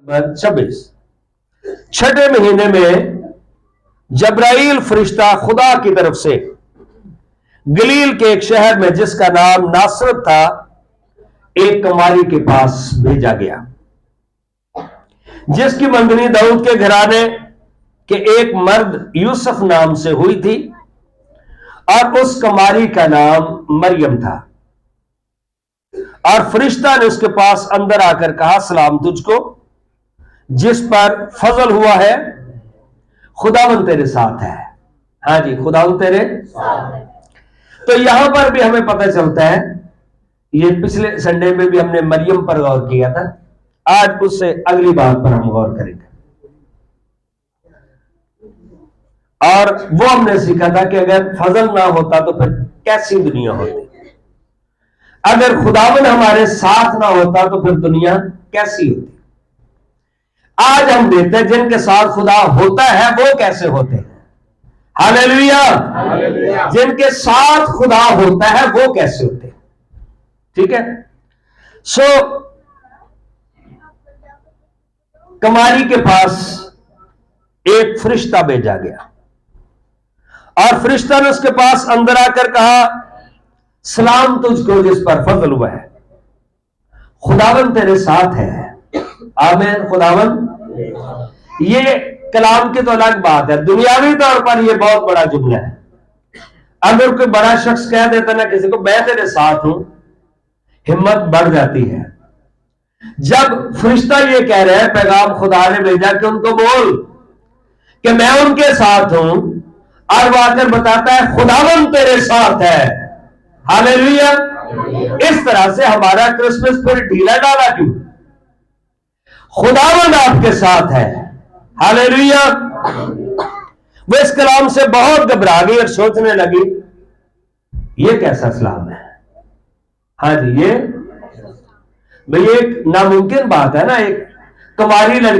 26 छठे महीने में जब्राइल फरिश्ता खुदा की तरफ से गलील के एक शहर में जिसका नाम नासरत था एक कुमारी के पास भेजा गया, जिसकी मंगनी दाऊद के घराने के एक मर्द यूसुफ नाम से हुई थी और उस कुमारी का नाम मरियम था। और फरिश्ता ने उसके पास अंदर आकर कहा, सलाम तुझको जिस पर फजल हुआ है, खुदावंद तेरे साथ है। हाँ जी, खुदावंद तेरे साथ है। तो यहां पर भी हमें पता चलता है, ये पिछले संडे में भी हमने मरियम पर गौर किया था, आज उससे अगली बात पर हम गौर करेंगे। और वो हमने सीखा था कि अगर फजल ना होता तो फिर कैसी दुनिया होती, अगर खुदावंद हमारे साथ ना होता तो फिर दुनिया कैसी होती। आज हम देखते हैं जिनके साथ खुदा होता है वो कैसे होते हैं। हालेलुया। जिनके साथ खुदा होता है वो कैसे होते हैं। ठीक है। सो कुमारी के पास एक फरिश्ता भेजा गया और फरिश्ता ने उसके पास अंदर आकर कहा, सलाम तुझको जिस पर फजल हुआ है, खुदावंद तेरे साथ है। आमीन। खुदावंद, ये कलाम की तो अलग बात है, दुनियावी तौर पर ये बहुत बड़ा जुमला है। अगर कोई बड़ा शख्स कह देता ना किसी को, मैं तेरे साथ हूं, हिम्मत बढ़ जाती है। जब फरिश्ता ये कह रहे हैं, पैगाम खुदा ने भेजा कि उनको बोल कि मैं उनके साथ हूं, और वो आकर बताता है खुदावंद तेरे साथ है। हालेलुया। इस तरह से हमारा क्रिसमस फिर ढीला डाला क्यों? खुदावंद आपके साथ है। हालेलुया। वो इस कलाम से बहुत घबरा गई और सोचने लगी, ये कैसा सलाम है। हाँ जी, ये भाई एक नामुमकिन बात है ना, एक कुमारी लड़की